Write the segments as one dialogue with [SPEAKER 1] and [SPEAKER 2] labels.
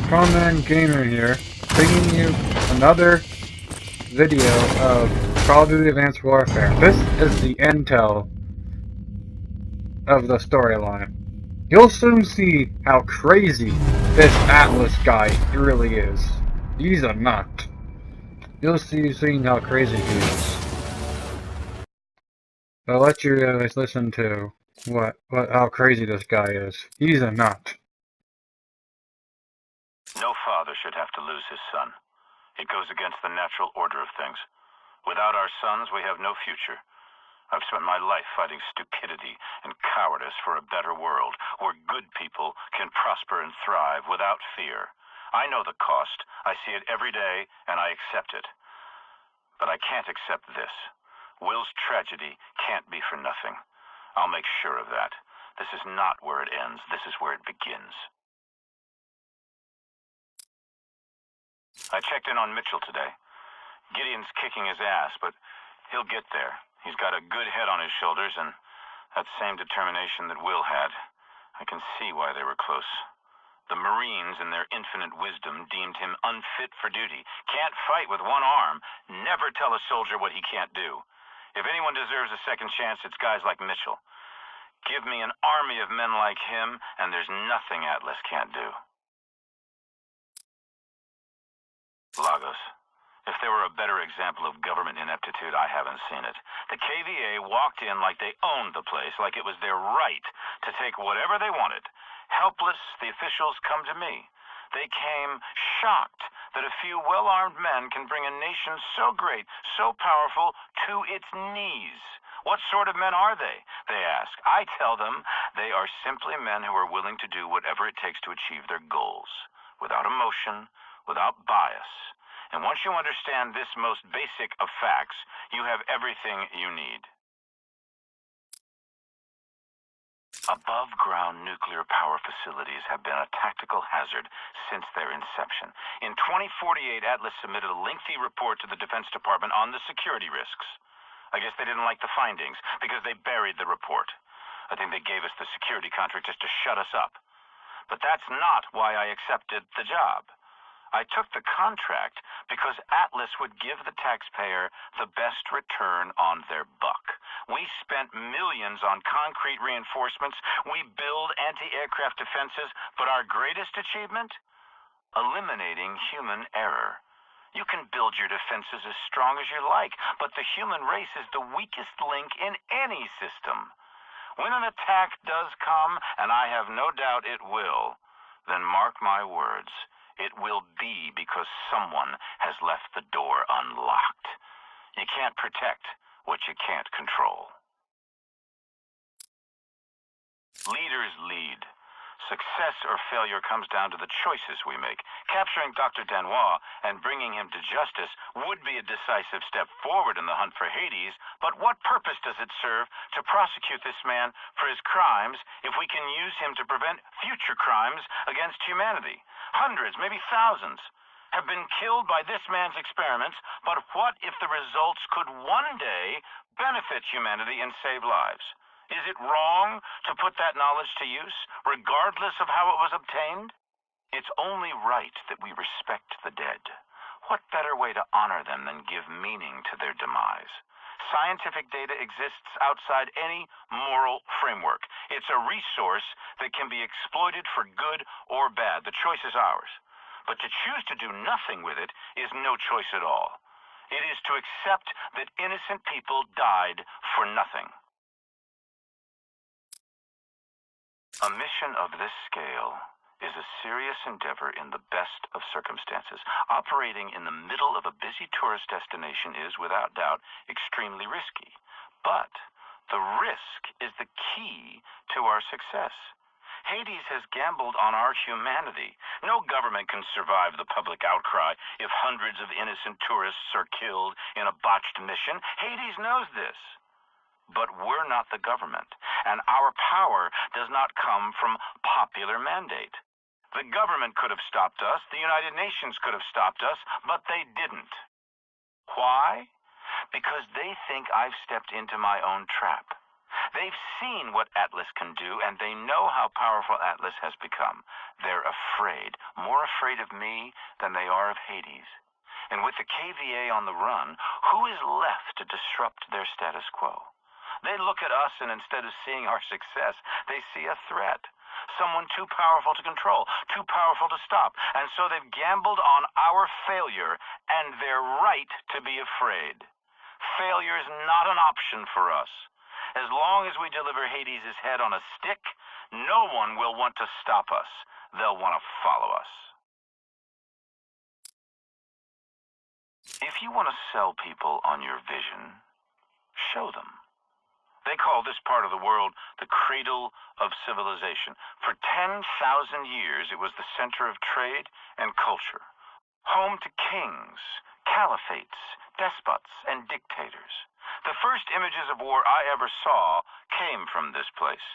[SPEAKER 1] Common Gamer here, bringing you another video of Call of Duty Advanced Warfare. This is the intel of the storyline. You'll soon see how crazy this Atlas guy really is. He's a nut. You'll see soon how crazy he is. I'll let you guys listen to how crazy this guy is. He's a nut.
[SPEAKER 2] No father should have to lose his son. It goes against the natural order of things. Without our sons, we have no future. I've spent my life fighting stupidity and cowardice for a better world, where good people can prosper and thrive without fear. I know the cost. I see it every day, and I accept it. But I can't accept this. Will's tragedy can't be for nothing. I'll make sure of that. This is not where it ends. This is where it begins. I checked in on Mitchell today. Gideon's kicking his ass, but he'll get there. He's got a good head on his shoulders, and that same determination that Will had. I can see why they were close. The Marines, in their infinite wisdom, deemed him unfit for duty. Can't fight with one arm. Never tell a soldier what he can't do. If anyone deserves a second chance, it's guys like Mitchell. Give me an army of men like him, and there's nothing Atlas can't do. Lagos. If there were a better example of government ineptitude, I haven't seen it. The KVA walked in like they owned the place, like it was their right to take whatever they wanted. Helpless, the officials come to me. They came shocked that a few well-armed men can bring a nation so great, so powerful, to its knees. What sort of men are they? They ask. I tell them they are simply men who are willing to do whatever it takes to achieve their goals, without emotion, without bias. And once you understand this most basic of facts, you have everything you need. Above-ground nuclear power facilities have been a tactical hazard since their inception. In 2048, Atlas submitted a lengthy report to the Defense Department on the security risks. I guess they didn't like the findings because they buried the report. I think they gave us the security contract just to shut us up. But that's not why I accepted the job. I took the contract because Atlas would give the taxpayer the best return on their buck. We spent millions on concrete reinforcements. We build anti-aircraft defenses, but our greatest achievement? Eliminating human error. You can build your defenses as strong as you like, but the human race is the weakest link in any system. When an attack does come, and I have no doubt it will, then mark my words, it will be because someone has left the door unlocked. You can't protect what you can't control. Leaders lead. Success or failure comes down to the choices we make. Capturing Dr. Danois and bringing him to justice would be a decisive step forward in the hunt for Hades, but what purpose does it serve to prosecute this man for his crimes if we can use him to prevent future crimes against humanity? Hundreds, maybe thousands, have been killed by this man's experiments, but what if the results could one day benefit humanity and save lives? Is it wrong to put that knowledge to use, regardless of how it was obtained? It's only right that we respect the dead. What better way to honor them than give meaning to their demise? Scientific data exists outside any moral framework. It's a resource that can be exploited for good or bad. The choice is ours. But to choose to do nothing with it is no choice at all. It is to accept that innocent people died for nothing. A mission of this scale is a serious endeavor in the best of circumstances. Operating in the middle of a busy tourist destination is, without doubt, extremely risky. But the risk is the key to our success. Hades has gambled on our humanity. No government can survive the public outcry if hundreds of innocent tourists are killed in a botched mission. Hades knows this. But we're not the government, and our power does not come from popular mandate. The government could have stopped us, the United Nations could have stopped us, but they didn't. Why? Because they think I've stepped into my own trap. They've seen what Atlas can do, and they know how powerful Atlas has become. They're afraid, more afraid of me than they are of Hades. And with the KVA on the run, who is left to disrupt their status quo? They look at us, and instead of seeing our success, they see a threat. Someone too powerful to control, too powerful to stop. And so they've gambled on our failure, and they're right to be afraid. Failure is not an option for us. As long as we deliver Hades' head on a stick, no one will want to stop us. They'll want to follow us. If you want to sell people on your vision, show them. They call this part of the world the cradle of civilization. For 10,000 years, it was the center of trade and culture, home to kings, caliphates, despots, and dictators. The first images of war I ever saw came from this place.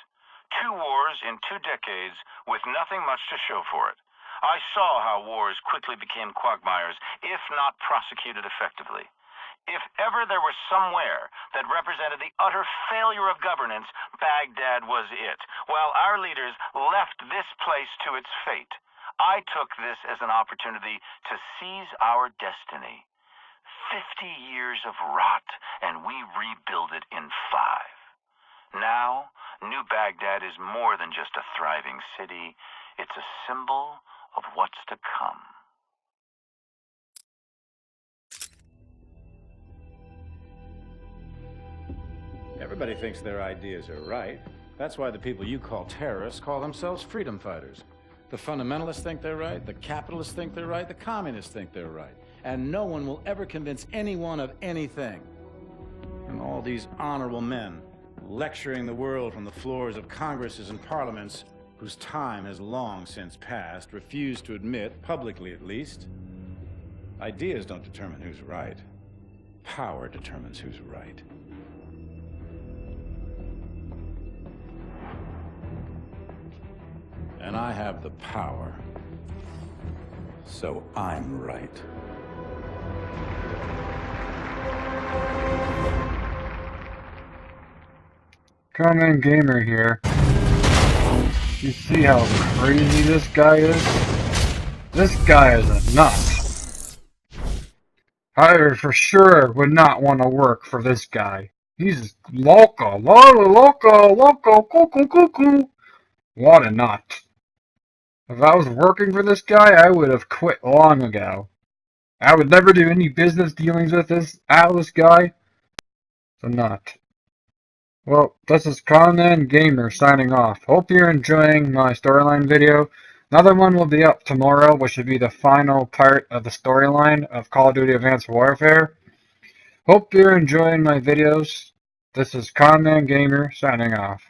[SPEAKER 2] 2 wars in 2 decades with nothing much to show for it. I saw how wars quickly became quagmires, if not prosecuted effectively. If ever there was somewhere that represented the utter failure of governance, Baghdad was it. While our leaders left this place to its fate, I took this as an opportunity to seize our destiny. 50 years of rot, and we rebuild it in 5. Now, New Baghdad is more than just a thriving city. It's a symbol of what's to come.
[SPEAKER 3] Everybody thinks their ideas are right. That's why the people you call terrorists call themselves freedom fighters. The fundamentalists think they're right, the capitalists think they're right, the communists think they're right. And no one will ever convince anyone of anything. And all these honorable men lecturing the world from the floors of Congresses and parliaments whose time has long since passed refuse to admit, publicly at least, ideas don't determine who's right. Power determines who's right. And I have the power, so I'm right.
[SPEAKER 1] Common Gamer here. You see how crazy this guy is? This guy is a nut. I for sure would not want to work for this guy. He's loco, cuckoo. What a nut. If I was working for this guy, I would have quit long ago. I would never do any business dealings with this Atlas guy. It's a nut. Well, this is Conan Gamer signing off. Hope you're enjoying my storyline video. Another one will be up tomorrow, which should be the final part of the storyline of Call of Duty Advanced Warfare. Hope you're enjoying my videos. This is Conan Gamer signing off.